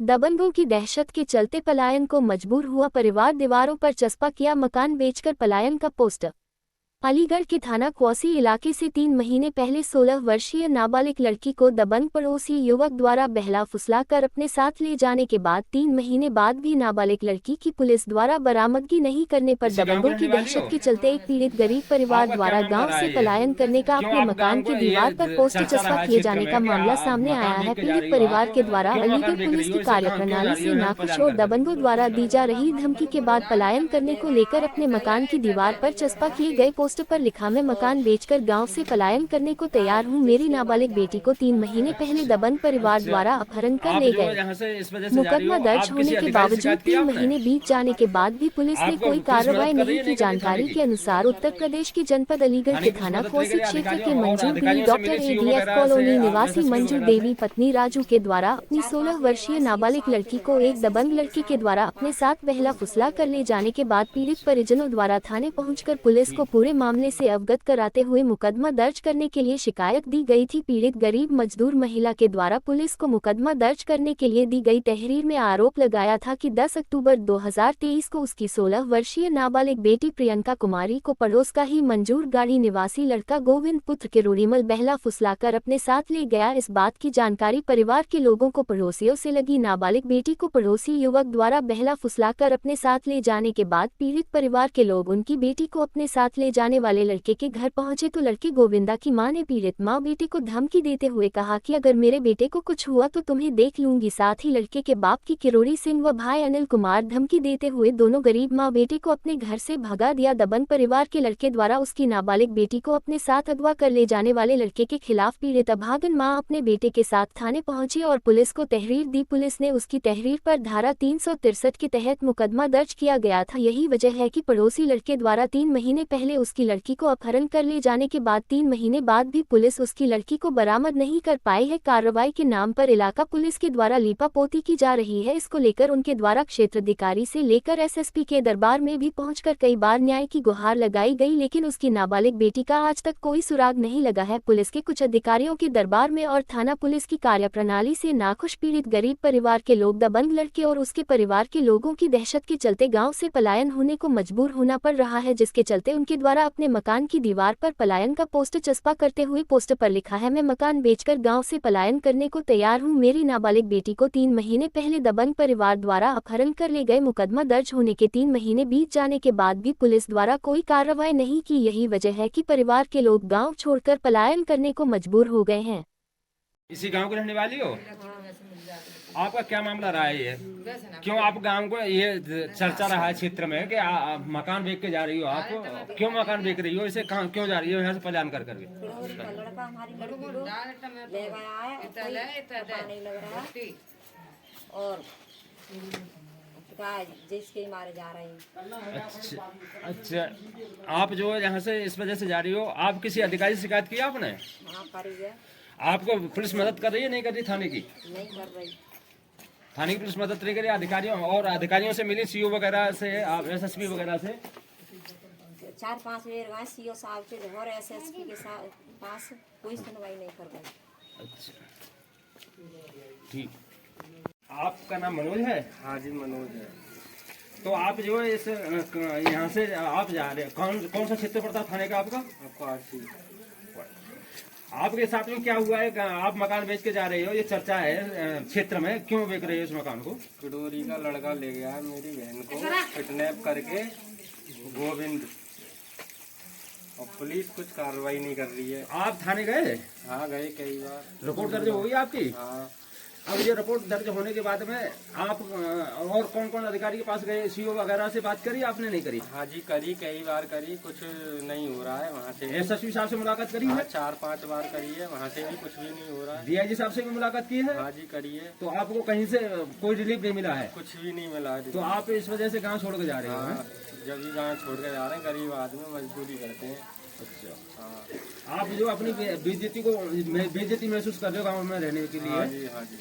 दबंगों की दहशत के चलते पलायन को मजबूर हुआ परिवार, दीवारों पर चस्पा किया मकान बेचकर पलायन का पोस्टर। अलीगढ़ के थाना क्वासी इलाके से 3 महीने पहले 16 वर्षीय नाबालिग लड़की को दबंग पड़ोसी युवक द्वारा बहला फुसलाकर अपने साथ ले जाने के बाद 3 महीने बाद भी नाबालिग लड़की की पुलिस द्वारा बरामदगी नहीं करने पर दबंगों की दहशत के चलते एक पीड़ित गरीब परिवार द्वारा गांव से पलायन करने का अपने मकान की दीवार पर पोस्टर चस्पा किए जाने का मामला सामने आया है। पीड़ित परिवार के द्वारा अलीगढ़ पुलिस की कार्यप्रणाली से नाखुश और दबंगों द्वारा दी जा रही धमकी के बाद पलायन करने को लेकर अपने मकान की दीवार पर चस्पा किए गए पोस्टर पर लिखा, मैं मकान बेचकर गांव से पलायन करने को तैयार हूं। मेरी नाबालिग बेटी को 3 महीने पहले दबंग परिवार द्वारा अपहरण कर ले गए। मुकदमा दर्ज होने के बावजूद 3 महीने बीत जाने के बाद भी पुलिस ने कोई कार्रवाई नहीं की। जानकारी के अनुसार उत्तर प्रदेश के जनपद अलीगढ़ के थाना क्वासी क्षेत्र के मंजू गिरी डॉक्टर ADF कॉलोनी निवासी मंजू देवी पत्नी राजू के द्वारा अपनी 16 वर्षीय नाबालिग लड़की को एक दबंग लड़की के द्वारा अपने साथ बहला फुसला कर ले जाने के बाद पीड़ित परिजनों द्वारा थाने पहुंचकर पुलिस को पूरे मामले से अवगत कराते हुए मुकदमा दर्ज करने के लिए शिकायत दी गई थी। पीड़ित गरीब मजदूर महिला के द्वारा पुलिस को मुकदमा दर्ज करने के लिए दी गई तहरीर में आरोप लगाया था कि 10 अक्टूबर 2023 को उसकी 16 वर्षीय नाबालिग बेटी प्रियंका कुमारी को पड़ोस का ही मंजूर गाड़ी निवासी लड़का गोविंद पुत्र के रूड़ीमल बहला फुसलाकर अपने साथ ले गया। इस बात की जानकारी परिवार के लोगों को पड़ोसियों से लगी। नाबालिग बेटी को पड़ोसी युवक द्वारा बहला फुसलाकर अपने साथ ले जाने के बाद पीड़ित परिवार के लोग उनकी बेटी को अपने साथ ले जाने वाले लड़के के घर पहुंचे तो लड़की गोविंदा की मां ने पीड़ित मां बेटी को धमकी देते हुए कहा कि अगर मेरे बेटे को कुछ हुआ तो तुम्हें देख लूंगी। साथ ही लड़के के बाप की किरोड़ी सिंह व भाई अनिल कुमार धमकी देते हुए दोनों गरीब मां बेटे को अपने घर से भगा दिया। दबंग परिवार के लड़के द्वारा उसकी नाबालिग बेटी को अपने साथ अगवा कर ले जाने वाले लड़के के खिलाफ पीड़ित अभागन मां अपने बेटे के साथ थाने पहुंची और पुलिस को तहरीर दी। पुलिस ने उसकी तहरीर पर धारा 363 के तहत मुकदमा दर्ज किया गया था। यही वजह है कि पड़ोसी लड़के द्वारा 3 महीने पहले उसकी लड़की को अपहरण कर ले जाने के बाद 3 महीने बाद भी पुलिस उसकी लड़की को बरामद नहीं कर पाई है। कार्रवाई के नाम पर इलाका पुलिस के द्वारा लीपापोती की जा रही है। इसको लेकर उनके द्वारा क्षेत्राधिकारी से लेकर SSP के दरबार में भी पहुंचकर कई बार न्याय की गुहार लगाई गई, लेकिन उसकी नाबालिग बेटी का आज तक कोई सुराग नहीं लगा है। पुलिस के कुछ अधिकारियों के दरबार में और थाना पुलिस की कार्यप्रणाली से नाखुश पीड़ित गरीब परिवार के लोग दबंग लड़के और उसके परिवार के लोगों की दहशत के चलते गाँव से पलायन होने को मजबूर होना पड़ रहा है, जिसके चलते उनके द्वारा अपने मकान की दीवार पर पलायन का पोस्टर चस्पा करते हुए पोस्टर पर लिखा है, मैं मकान बेचकर गांव से पलायन करने को तैयार हूं। मेरी नाबालिग बेटी को 3 महीने पहले दबंग परिवार द्वारा अपहरण कर ले गए। मुकदमा दर्ज होने के 3 महीने बीत जाने के बाद भी पुलिस द्वारा कोई कार्रवाई नहीं की। यही वजह है कि परिवार के लोग गांव छोड़कर पलायन करने को मजबूर हो गए हैं। इसी गांव की रहने वाली हो? आपका क्या मामला रहा है ये? क्यों आप गांव को ये चर्चा रहा है क्षेत्र में कि मकान बेच के जा रही हो? आप क्यों मकान बेच रही हो? इसे क्यों जा रही हो यहाँ से पलायन कर करके? लड़का हमारी लड़की को ले गया है, पता नहीं लग रहा है और जिसके मारे जा रहे हैं। अच्छा, आप जो यहाँ से इस वजह से जा रही हो, आप किसी अधिकारी से शिकायत की आपने? हाँ, करी है। आपको पुलिस मदद कर रही है, नहीं कर रही? थाने की नहीं कर रही। थाने की पुलिस मदद नहीं करी? अधिकारियों और अधिकारियों से मिली, CO वगैरह से, SSP वगैरह से? 4-5 बार गए CO साहब के और SSP के पास, कोई सुनवाई नहीं कर रही। अच्छा, ठीक। आपका नाम मनोज है? हाँ जी, मनोज है। तो आप जो है इस यहाँ से आप जा रहे हैं, कौन सा क्षेत्र पड़ता है थाने का आपका? आपके साथ में क्या हुआ है? आप मकान बेच के जा रहे हो, ये चर्चा है क्षेत्र में, क्यों बेच रहे हो इस मकान को? किडोरी का लड़का ले गया है मेरी बहन को किडनैप करके, गोविंद, और पुलिस कुछ कार्रवाई नहीं कर रही है। आप थाने गए? हाँ, गए कई बार। रिपोर्ट दर्ज हो गई आपकी? हाँ। अब ये रिपोर्ट दर्ज होने के बाद में आप और कौन कौन अधिकारी के पास गए? CO वगैरह से बात करी आपने? नहीं करी? हाँ जी, करी, कई बार करी, कुछ नहीं हो रहा है। वहाँ से SSP साहब से मुलाकात करी है? 4-5 बार करी है, वहाँ से भी कुछ भी नहीं हो रहा है। DIG साहब से भी मुलाकात की है? हाँ जी, करी है। तो आपको कहीं से कोई रिलीफ नहीं मिला है? कुछ भी नहीं मिला है। तो आप इस वजह से गाँव छोड़ के जा रहे हो? हाँ, जब भी गाँव छोड़ के जा रहे हैं, गरीब आदमी मजदूरी करते हैं। अच्छा, हाँ। आप जो अपनी बेइज्जती महसूस कर रहे हो गाँव में रहने के लिए? हाँ जी, हाँ जी।